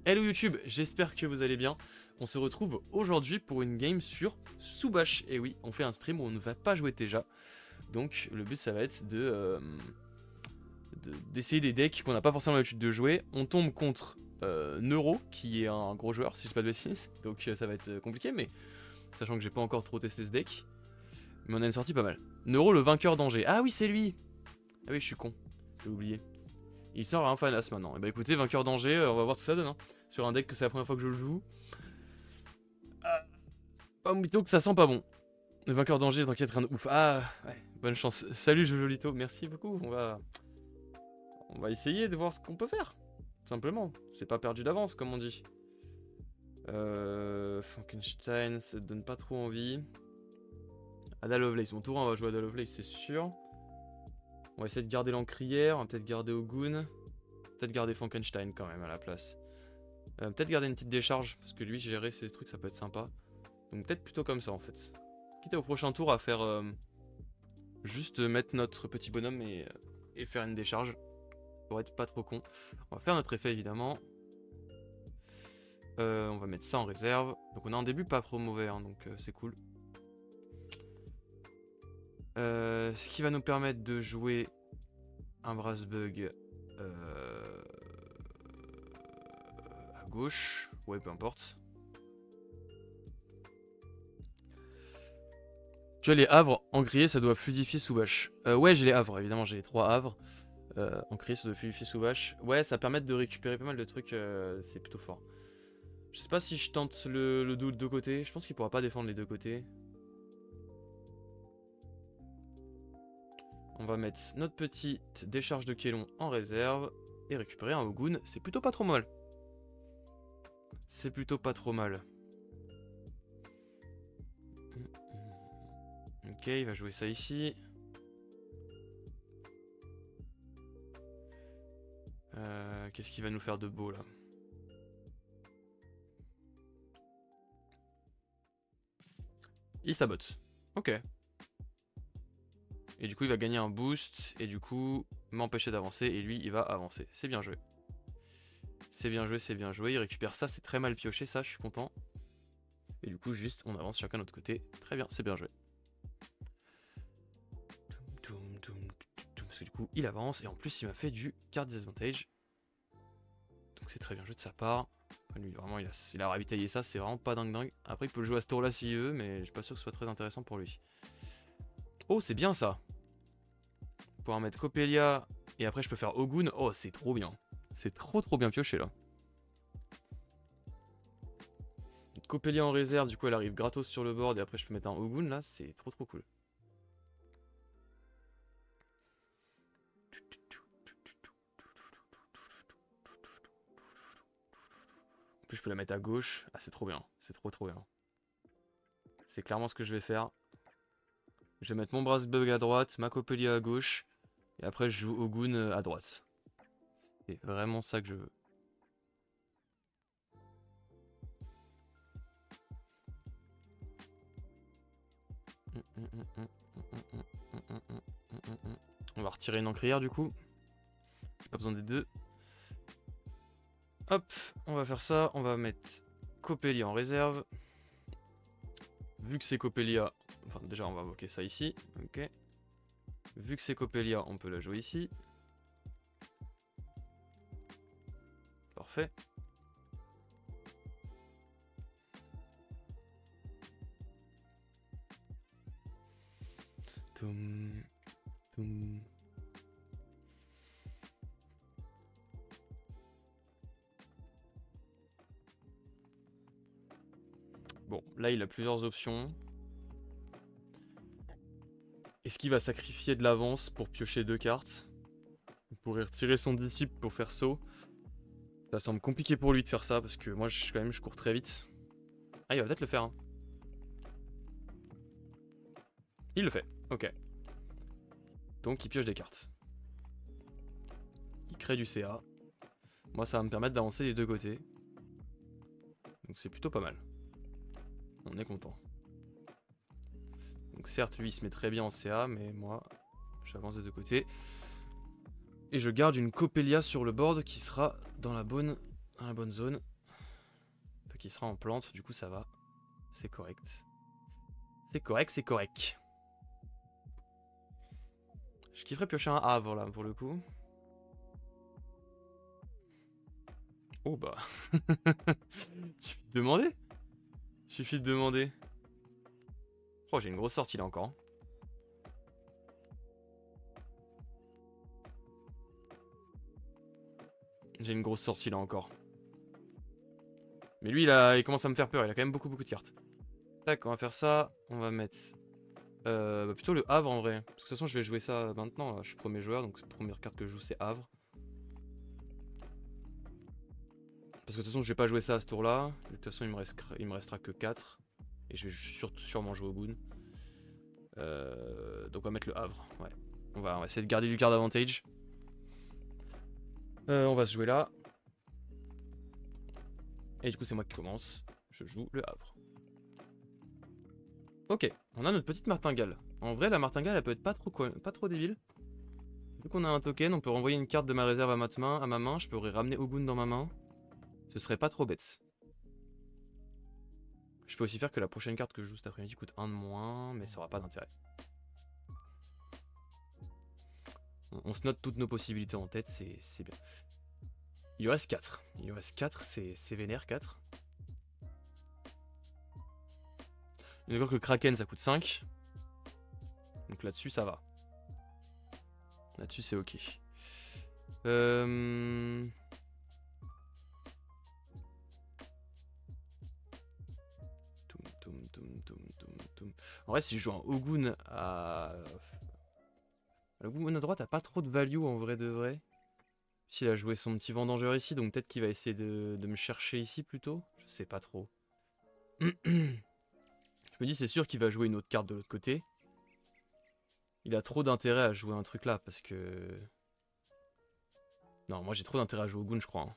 Hello YouTube, j'espère que vous allez bien. On se retrouve aujourd'hui pour une game sur Soubash. Et oui, on fait un stream où on ne va pas jouer déjà. Donc le but ça va être d'essayer des decks qu'on n'a pas forcément l'habitude de jouer. On tombe contre Neuro, qui est un gros joueur si je dis pas de bêtises. Donc ça va être compliqué, mais sachant que j'ai pas encore trop testé ce deck. Mais on a une sortie pas mal. Neuro, le vainqueur d'Angers. Ah oui, c'est lui. Ah oui, je suis con, j'ai oublié. Il sort à un Fanas maintenant. Et bah écoutez, vainqueur d'Angers, on va voir ce que ça donne. Hein. Sur un deck que c'est la première fois que je le joue. Pas mytho que ça sent pas bon. Le vainqueur d'Angers, t'inquiète, rien de ouf. Ah, ouais, bonne chance. Salut Jojolito, merci beaucoup. On va essayer de voir ce qu'on peut faire. Tout simplement. C'est pas perdu d'avance, comme on dit. Frankenstein, ça donne pas trop envie. Ada Lovelace, mon tour, on va jouer Ada Lovelace, c'est sûr. On va essayer de garder l'encrière, on va peut-être garder Ogun. Peut-être garder Frankenstein quand même à la place. Peut-être garder une petite décharge, parce que lui, gérer ces trucs, ça peut être sympa. Donc peut-être plutôt comme ça en fait. Quitte au prochain tour à faire juste mettre notre petit bonhomme et faire une décharge. Pour être pas trop con. On va faire notre effet évidemment. On va mettre ça en réserve. Donc on a un début pas trop mauvais, hein, donc c'est cool. Ce qui va nous permettre de jouer un Brassbug à gauche. Ouais, peu importe. Tu as les havres, encrier ça doit fluidifier Soubash. Ouais, j'ai les havres, évidemment, j'ai les 3 havres. Encrier ça doit fluidifier Soubash. Ouais, ça permet de récupérer pas mal de trucs, c'est plutôt fort. Je sais pas si je tente le dos de deux côtés, je pense qu'il pourra pas défendre les deux côtés. On va mettre notre petite décharge de Kélon en réserve et récupérer un Ogun, c'est plutôt pas trop mal. C'est plutôt pas trop mal. Ok, il va jouer ça ici. Qu'est-ce qu'il va nous faire de beau là? Il sabote. Ok. Et du coup il va gagner un boost. Et du coup m'empêcher d'avancer. Et lui il va avancer. C'est bien joué. C'est bien joué, c'est bien joué. Il récupère ça, c'est très mal pioché ça, je suis content. Et du coup juste on avance chacun de notre côté. Très bien, c'est bien joué. Parce que du coup il avance. Et en plus il m'a fait du card disadvantage. Donc c'est très bien joué de sa part. Lui vraiment il a ravitaillé ça, c'est vraiment pas dingue. Après il peut le jouer à ce tour là s'il veut, mais je suis pas sûr que ce soit très intéressant pour lui. Oh c'est bien ça. Pouvoir mettre Coppelia et après je peux faire Ogun. Oh c'est trop bien. C'est trop bien pioché là. Coppelia en réserve, du coup elle arrive gratos sur le board et après je peux mettre un Ogun là, c'est trop cool. En plus je peux la mettre à gauche. Ah c'est trop bien, c'est trop bien. C'est clairement ce que je vais faire. Je vais mettre mon Brassbug à droite, ma Coppelia à gauche. Et après je joue Ogun à droite. C'est vraiment ça que je veux. On va retirer une encrière du coup. Pas besoin des deux. Hop, on va faire ça. On va mettre Coppelia en réserve. Vu que c'est Coppelia, enfin déjà on va invoquer ça ici. Ok. Vu que c'est Coppelia, on peut la jouer ici. Parfait. Toum, toum. Bon, là il a plusieurs options. Est-ce qu'il va sacrifier de l'avance pour piocher 2 cartes? Il pourrait retirer son disciple pour faire saut. Ça semble compliqué pour lui de faire ça parce que moi quand même je cours très vite. Ah il va peut-être le faire hein. Il le fait, ok. Donc il pioche des cartes. Il crée du CA. Moi ça va me permettre d'avancer les deux côtés. Donc c'est plutôt pas mal. On est content. Donc certes lui il se met très bien en CA, mais moi j'avance des deux côtés. Et je garde une Coppelia sur le board qui sera dans la bonne dans la bonne zone. Enfin, qui sera en plante, du coup ça va. C'est correct. C'est correct, c'est correct. Je kifferais piocher un havre là pour le coup. Oh bah. Suffit de demander. Suffit de demander. Oh, j'ai une grosse sortie là encore. J'ai une grosse sortie là encore. Mais lui il commence à me faire peur, il a quand même beaucoup de cartes. Tac, on va faire ça. On va mettre plutôt le Havre en vrai. Parce que de toute façon je vais jouer ça maintenant. Là. Je suis premier joueur, donc la première carte que je joue c'est Havre. Parce que de toute façon je vais pas jouer ça à ce tour là. De toute façon il me restera que 4. Et je vais sûrement jouer au Goon. Donc on va mettre le Havre. Ouais. On va essayer de garder du card advantage. On va se jouer là. Et du coup c'est moi qui commence. Je joue le Havre. Ok, on a notre petite martingale. En vrai la martingale elle peut être pas trop débile. Vu qu'on a un token, on peut renvoyer une carte de ma réserve à ma main. Je pourrais ramener Ogun dans ma main. Ce serait pas trop bête. Je peux aussi faire que la prochaine carte que je joue cet après-midi coûte 1 de moins, mais ça aura pas d'intérêt. On se note toutes nos possibilités en tête, c'est bien. Il lui reste 4. Il lui reste 4, c'est vénère 4. Il y a que le Kraken ça coûte 5. Donc là-dessus ça va. Là-dessus c'est ok. En vrai si je joue un Ogun à... Le Ogun à droite a pas trop de value en vrai de vrai. S'il a joué son petit vendangeur ici, donc peut-être qu'il va essayer de me chercher ici plutôt. Je sais pas trop. Je me dis c'est sûr qu'il va jouer une autre carte de l'autre côté. Il a trop d'intérêt à jouer un truc là parce que... Non, moi j'ai trop d'intérêt à jouer Ogun je crois. Hein.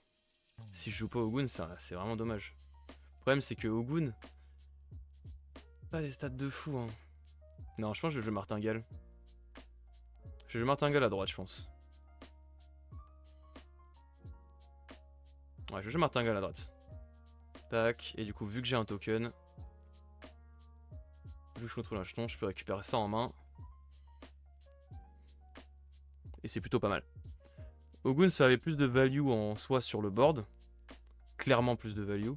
Si je joue pas Ogun, c'est vraiment dommage. Le problème c'est que Ogun... Pas des stats de fou hein. Non, je pense que je vais jouer Martingale. Je vais jouer Martingale à droite je pense. Ouais, je vais jouer Martingale à droite. Tac, et du coup vu que j'ai un token... Vu que je contrôle un jeton, je peux récupérer ça en main. Et c'est plutôt pas mal. Ogun ça avait plus de value en soi sur le board. Clairement plus de value.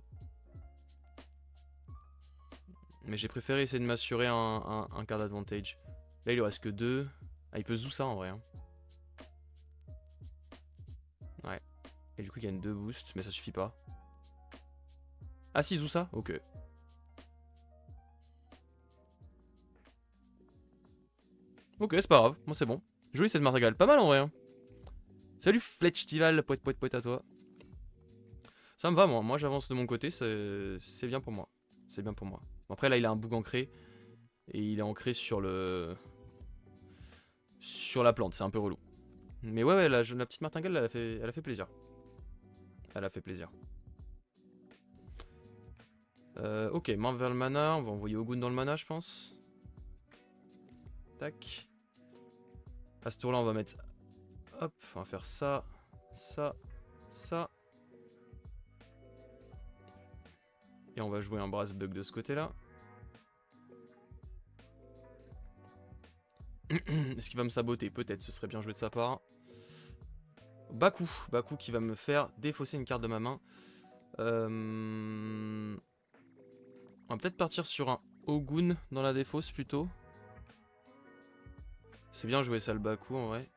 Mais j'ai préféré essayer de m'assurer un card advantage. Là il lui reste que 2. Ah il peut zou ça en vrai. Hein. Ouais. Et du coup il gagne 2 boosts, mais ça suffit pas. Ah si zou ça. Ok. Ok c'est pas grave, moi c'est bon. Joli cette martingale, pas mal en vrai. Hein. Salut Fletchtival, poète à toi. Ça me va moi j'avance de mon côté, c'est bien pour moi. C'est bien pour moi. Bon, après là il a un bug ancré. Et il est ancré sur la plante, c'est un peu relou. Mais ouais la petite martingale elle a fait plaisir. Elle a fait plaisir. Ok, main vers le mana, on va envoyer Ogun dans le mana je pense. Tac. À ce tour là on va mettre... Hop, on va faire ça, ça, ça. Et on va jouer un brass bug de ce côté là. Est-ce qu'il va me saboter? Peut-être, ce serait bien joué de sa part. Baku qui va me faire défausser une carte de ma main. On va peut-être partir sur un Ogun dans la défausse plutôt. C'est bien joué ça le Baku en vrai.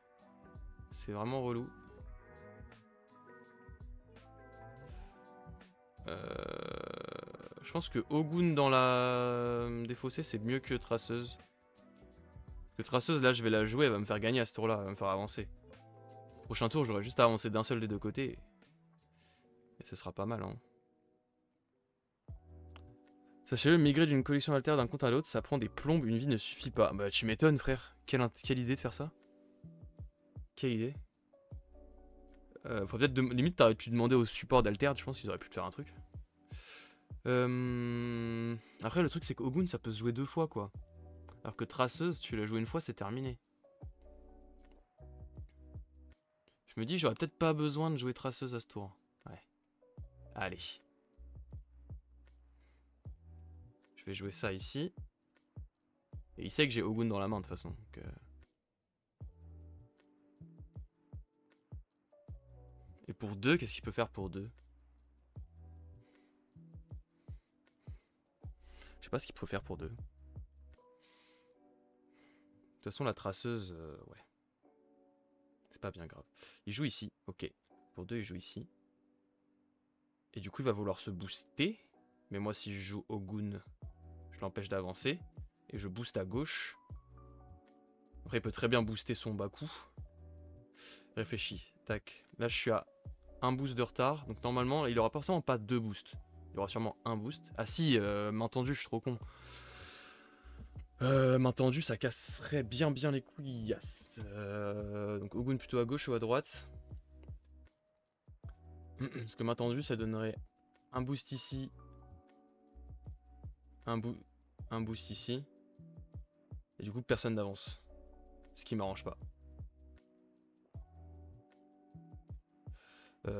C'est vraiment relou. Je pense que Ogun dans la défaussée c'est mieux que Traceuse. Parce que Traceuse là je vais la jouer, elle va me faire gagner à ce tour là, elle va me faire avancer. Prochain tour j'aurai juste à avancer d'un seul des deux côtés. Et ce sera pas mal hein. Sachez-le, migrer d'une collection altère d'un compte à l'autre, ça prend des plombes, une vie ne suffit pas. Bah tu m'étonnes frère, quelle idée de faire ça. Quelle idée. Faut peut-être limite t'aurais pu demander au support d'alter, je pense qu'ils auraient pu te faire un truc. Après le truc c'est qu'Ogun ça peut se jouer 2 fois quoi. Alors que Traceuse, tu l'as joué une fois, c'est terminé. Je me dis j'aurais peut-être pas besoin de jouer Traceuse à ce tour. Ouais. Allez. Je vais jouer ça ici. Et il sait que j'ai Ogun dans la main de toute façon. Donc, Et pour 2, qu'est-ce qu'il peut faire pour 2? Je sais pas ce qu'il peut faire pour 2. De toute façon, la traceuse, ouais. C'est pas bien grave. Il joue ici, ok. Pour 2, il joue ici. Et du coup, il va vouloir se booster. Mais moi, si je joue Ogun, je l'empêche d'avancer. Et je booste à gauche. Après, il peut très bien booster son Baku. Réfléchis. Tac. Là, je suis à un boost de retard. Donc, normalement, il aura forcément pas 2 boosts. Il y aura sûrement un boost. Ah si, main tendue, je suis trop con. Main tendue, ça casserait bien les couilles. Yes. Donc Ogun plutôt à gauche ou à droite. Parce que main tendue, ça donnerait un boost ici. Un boost ici. Et du coup, personne n'avance. Ce qui m'arrange pas.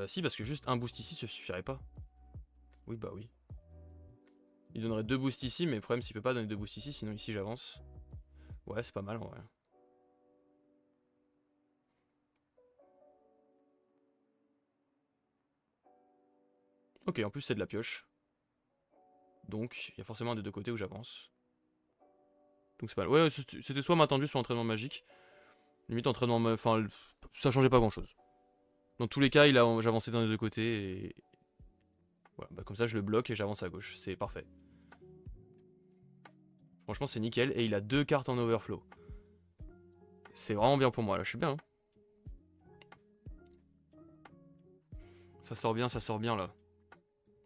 Si, parce que juste un boost ici, ça suffirait pas. Oui, bah oui. Il donnerait 2 boosts ici, mais le problème, c'est qu'il peut pas donner 2 boosts ici, sinon ici, j'avance. Ouais, c'est pas mal en vrai. Ok, en plus, c'est de la pioche. Donc, il y a forcément un des deux côtés où j'avance. Donc c'est pas mal. Ouais, c'était soit main tendue, soit entraînement magique. Limite, entraînement... Enfin, ça changeait pas grand-chose. Dans tous les cas, j'avançais dans les deux côtés et... Voilà, bah comme ça, je le bloque et j'avance à gauche. C'est parfait. Franchement, c'est nickel. Et il a 2 cartes en overflow. C'est vraiment bien pour moi, là. Je suis bien. Hein. Ça sort bien, là.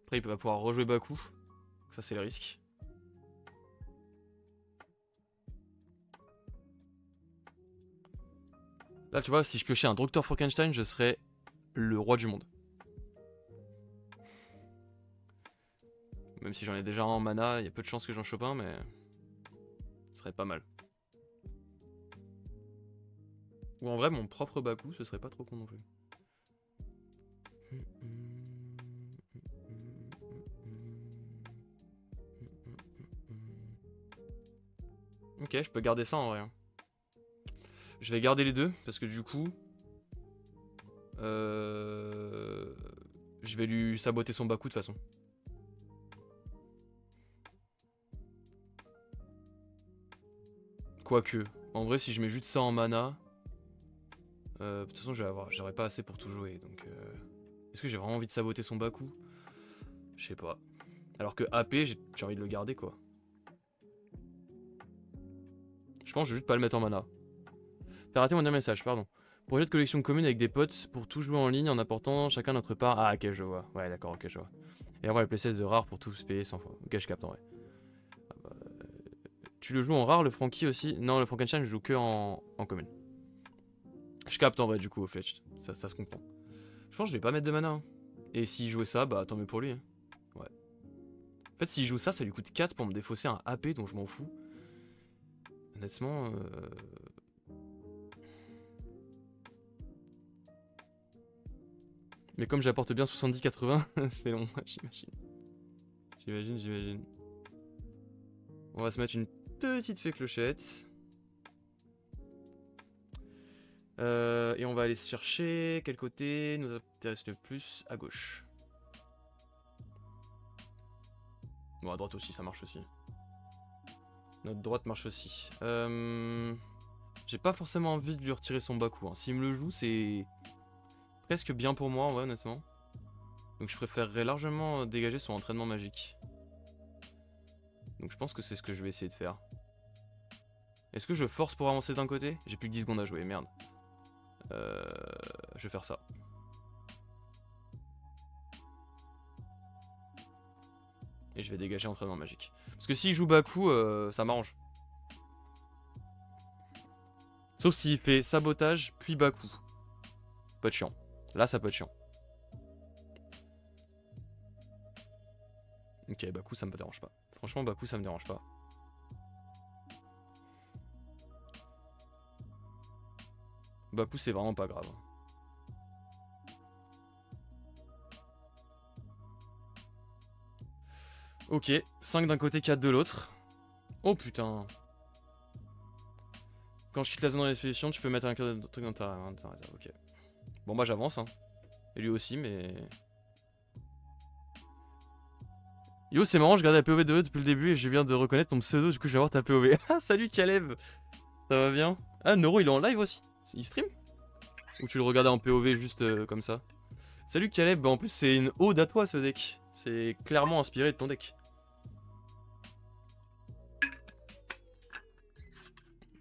Après, il va pouvoir rejouer Baku. Ça, c'est le risque. Là, tu vois, si je piochais un Dr. Frankenstein, je serais le roi du monde. Même si j'en ai déjà un en mana, il y a peu de chances que j'en chope un, mais... Ce serait pas mal. Ou en vrai, mon propre Baku, ce serait pas trop con non plus. Ok, je peux garder ça en vrai. Je vais garder les deux, parce que du coup... je vais lui saboter son Baku de toute façon. Quoique, en vrai, si je mets juste ça en mana... de toute façon, j'aurais pas assez pour tout jouer, donc... Est-ce que j'ai vraiment envie de saboter son Baku? Je sais pas. Alors que AP, j'ai envie de le garder, quoi. Je pense que je vais juste pas le mettre en mana. T'as raté mon dernier message, pardon. Projet de collection commune avec des potes pour tout jouer en ligne en apportant chacun notre part. Ah, ok, je vois. Ouais, d'accord, ok, je vois. Et avoir les playsets de rare pour tout se payer 100 fois. Ok, je capte en vrai. Ah bah, tu le joues en rare, le Frankie aussi? Non, le Frankenstein, je joue que en commune. Je capte en vrai, du coup, au Fletch. Ça se comprend. Je pense que je vais pas mettre de mana. Hein. Et s'il jouait ça, bah tant mieux pour lui. Hein. Ouais. En fait, s'il joue ça, ça lui coûte 4 pour me défausser un AP, donc je m'en fous. Honnêtement... Mais comme j'apporte bien 70-80, c'est long, j'imagine. J'imagine. On va se mettre une petite fée clochette. Et on va aller se chercher quel côté nous intéresse le plus. À gauche. Bon, à droite aussi, ça marche aussi. Notre droite marche aussi. J'ai pas forcément envie de lui retirer son Baku. Hein. S'il me le joue, c'est presque bien pour moi, ouais, honnêtement. Donc je préférerais largement dégager son entraînement magique. Donc je pense que c'est ce que je vais essayer de faire. Est-ce que je force pour avancer d'un côté? J'ai plus que 10 secondes à jouer, merde. Je vais faire ça. Et je vais dégager entraînement magique. Parce que s'il joue Baku, ça m'arrange. Sauf s'il fait sabotage, puis Baku. Ça peut être chiant. Là, ça peut être chiant. Ok, Baku, ça me dérange pas. Franchement, Baku, ça me dérange pas. Baku, c'est vraiment pas grave. Ok, 5 d'un côté, 4 de l'autre. Oh putain. Quand je quitte la zone de l'expédition, tu peux mettre un truc dans ta réserve. Ok. Bon bah j'avance, hein. Et lui aussi, mais... Yo, c'est marrant, je regardais la POV de eux depuis le début et je viens de reconnaître ton pseudo, du coup je vais voir ta POV. Ah, salut Caleb. Ça va bien? Ah, Neuro, il est en live aussi? Il stream? Ou tu le regardais en POV juste comme ça? Salut Caleb, bah en plus c'est une ode à toi ce deck. C'est clairement inspiré de ton deck.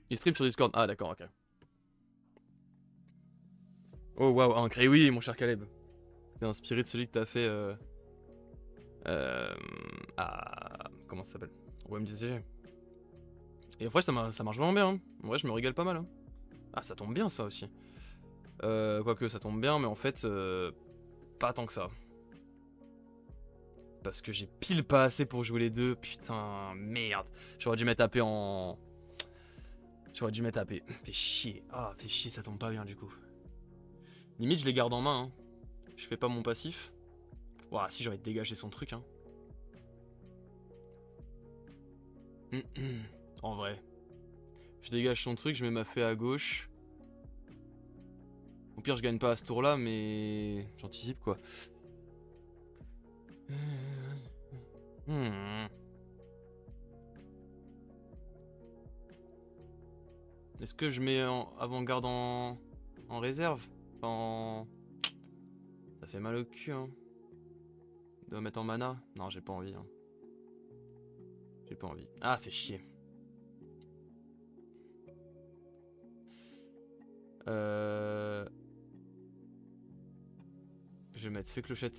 Il stream sur Discord. Ah d'accord, ok. Oh waouh, un oui, mon cher Caleb. C'est inspiré de celui que t'as fait comment ça s'appelle? Au MDCG. Et en vrai ça marche vraiment bien, hein. En vrai je me régale pas mal, hein. Ah ça tombe bien ça aussi. Quoique ça tombe bien, mais en fait pas tant que ça. Parce que j'ai pile pas assez pour jouer les deux. Putain, merde. J'aurais dû mettre AP en... J'aurais dû mettre AP. Fait chier. Ah, fait chier, ça tombe pas bien du coup. Limite, je les garde en main, hein. Je fais pas mon passif. Ouah, si j'ai envie de dégager son truc, hein. En vrai. Je dégage son truc, je mets ma fée à gauche. Au pire, je gagne pas à ce tour-là, mais... J'anticipe, quoi. Est-ce que je mets avant-garde en réserve? Ça fait mal au cul, hein. Il doit mettre en mana? Non, j'ai pas envie, hein. J'ai pas envie. Ah, fait chier. Je vais mettre fée clochette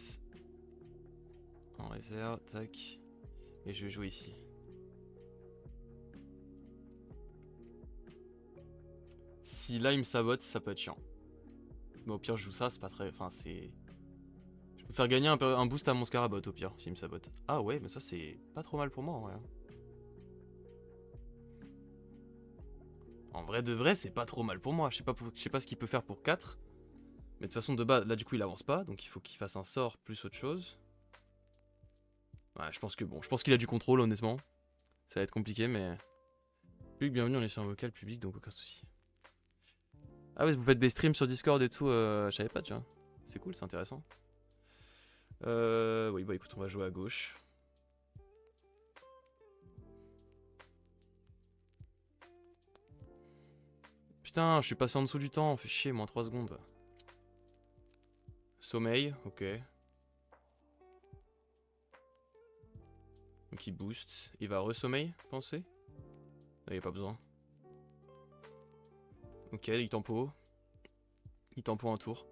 en réserve, tac. Et je vais jouer ici. Si là il me sabote, ça peut être chiant. Mais au pire je joue ça, c'est pas très... Enfin c'est... Je peux faire gagner un boost à mon Scarabot au pire, s'il me sabote. Ah ouais, mais ça c'est pas trop mal pour moi en vrai. En vrai de vrai, c'est pas trop mal pour moi. Je sais pas ce qu'il peut faire pour 4. Mais de toute façon de base, là du coup il avance pas. Donc il faut qu'il fasse un sort plus autre chose. Ouais, je pense que bon, je pense qu'il a du contrôle honnêtement. Ça va être compliqué mais... Public, bienvenue, on est sur un vocal public donc aucun souci. Ah ouais, vous faites des streams sur Discord et tout, je savais pas, tu vois. C'est cool, c'est intéressant. Oui, bah écoute, on va jouer à gauche. Putain, je suis passé en dessous du temps, fait chier, moins 3 secondes. Sommeil, ok. Donc il boost. Il va re-sommeil, pensez? Il n'y a pas besoin. Ok, il tempo. Il tempo un tour.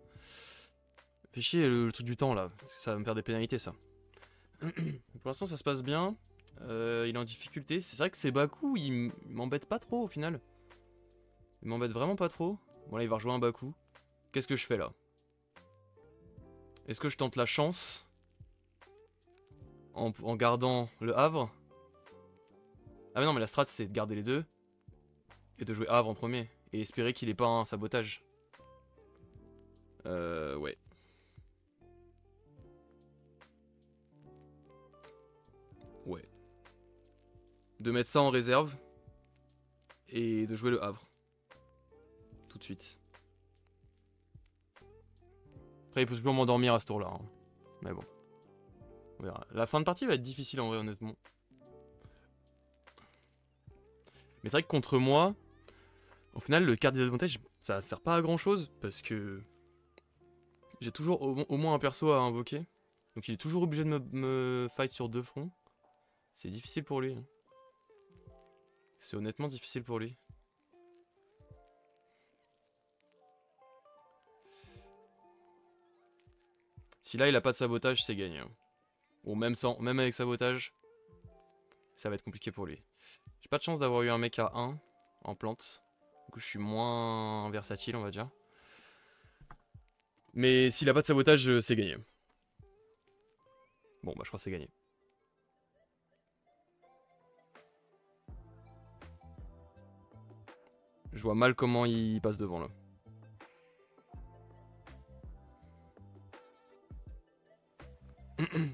Fait chier le truc du temps là, ça va me faire des pénalités ça. Pour l'instant ça se passe bien. Il est en difficulté. C'est vrai que ces Baku, il m'embête pas trop au final. Il m'embête vraiment pas trop. Bon là il va rejouer un Baku. Qu'est-ce que je fais là? Est-ce que je tente la chance en gardant le Havre? Ah mais non mais la strat c'est de garder les deux. Et de jouer Havre en premier. Et espérer qu'il ait pas un sabotage. Ouais. Ouais. De mettre ça en réserve. Et de jouer le Havre. Tout de suite. Après il peut toujours m'endormir à ce tour là. Hein. Mais bon. On verra. La fin de partie va être difficile en vrai honnêtement. Mais c'est vrai que contre moi, au final le carte désavantage ça sert pas à grand chose. Parce que j'ai toujours au moins un perso à invoquer. Donc il est toujours obligé de me fight sur 2 fronts. C'est difficile pour lui. C'est honnêtement difficile pour lui. Si là il a pas de sabotage, c'est gagné. Ou même sans, même avec sabotage, ça va être compliqué pour lui. J'ai pas de chance d'avoir eu un mec à 1 en plante. Du coup je suis moins versatile on va dire. Mais s'il a pas de sabotage, c'est gagné. Bon bah je crois que c'est gagné. Je vois mal comment il passe devant là.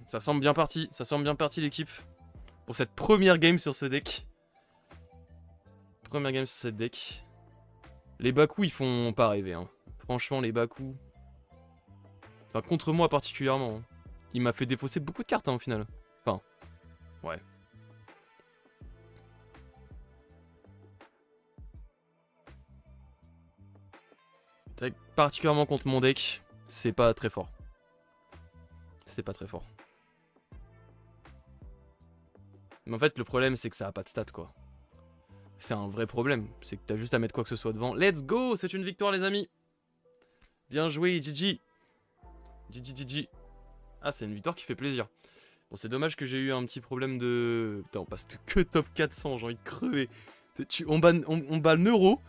Ça semble bien parti l'équipe. Pour cette première game sur ce deck. Première game sur cette deck. Les bas-coups ils font pas rêver hein. Franchement les bas-coups. Enfin contre moi particulièrement. Hein. Il m'a fait défausser beaucoup de cartes hein, au final. Enfin. Ouais. Particulièrement contre mon deck, c'est pas très fort. C'est pas très fort. Mais en fait, le problème, c'est que ça a pas de stats, quoi. C'est un vrai problème. C'est que t'as juste à mettre quoi que ce soit devant. Let's go! C'est une victoire, les amis! Bien joué, GG! GG. Ah, c'est une victoire qui fait plaisir. Bon, c'est dommage que j'ai eu un petit problème de... Putain, on passe que top 400, j'ai envie de crever. On bat Neuro,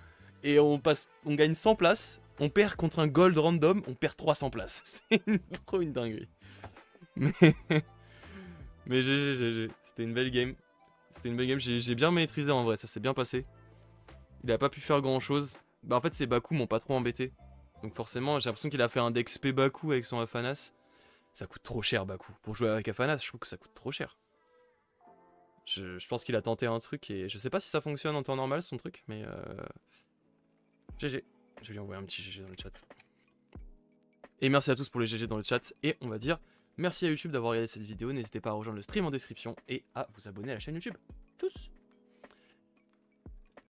et on gagne 100 places. On perd contre un gold random, on perd 300 places. C'est trop une dinguerie. Mais GG. C'était une belle game. J'ai bien maîtrisé en vrai, ça s'est bien passé. Il a pas pu faire grand chose. Bah en fait ces Baku m'ont pas trop embêté. Donc forcément j'ai l'impression qu'il a fait un deck spé Baku avec son Afanas. Ça coûte trop cher Baku. Pour jouer avec Afanas je trouve que ça coûte trop cher. Je pense qu'il a tenté un truc et je sais pas si ça fonctionne en temps normal son truc. Mais GG. Je vais lui envoyer un petit GG dans le chat. Et merci à tous pour les GG dans le chat. Et on va dire merci à YouTube d'avoir regardé cette vidéo. N'hésitez pas à rejoindre le stream en description et à vous abonner à la chaîne YouTube. Tchuss!